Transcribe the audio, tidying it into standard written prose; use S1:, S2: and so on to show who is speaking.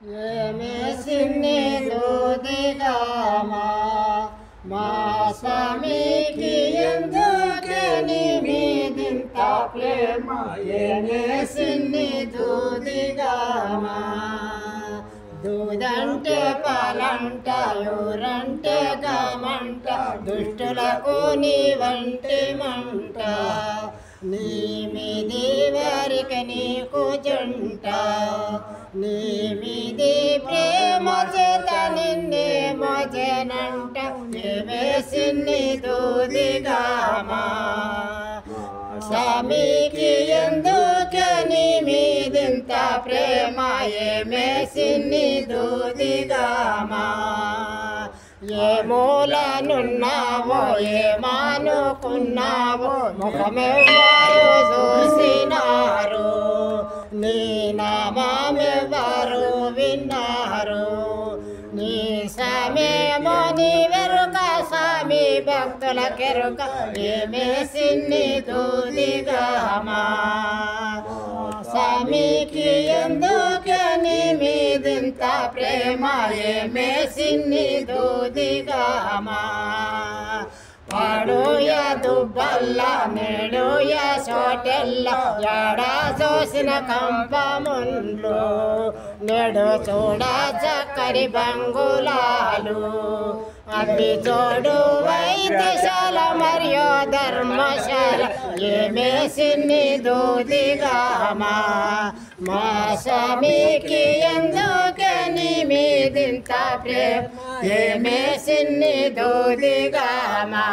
S1: ఏమేసిన్ని దూదిగామా మా స్వామికి ఎందుకని మీదింత ప్రేమ ఏమేసిన్ని దూదిగామా దూదంటే పాలంట ఊరంటే గమంట దుష్టులకు నీ వంటి మంట నీ మీది వారికి నీకు జంట నీ మీది ప్రేమ చేత నిన్నే మోజనంట ఏమేసిన్ని దూదిగామా స్వామికి ఎందుకని మీదింత ప్రేమ ఏమేసిన్ని దూదిగామా ఏ మూలనున్నావో ఏమనుకున్నావో ముఖమెవ్వరు చూసినారు నీ నామమెవ్వరు విన్నారు నీ స్వామేమో నీ వెరుక స్వామి భక్తుల కెరుక ఏమేసిన్ని దూదిగామా స్వామికి ఎందుకని మీదింత ప్రేమ ఏమేసిన్ని దూదిగామా పాడుయ దుబ్బల్ల నేడుయ చోటెల్ల ఎడా చూసిన కంపముండ్లు నేడు చూడ చక్కరి బంగులాలు అవి చూడు వైద్యశాల మరియు ధర్మశాల ఏమేసిన్ని దూదిగామా మా స్వామికి ఎందుకని మీదింత ప్రేమ ఏమేసిన్ని దూదిగామా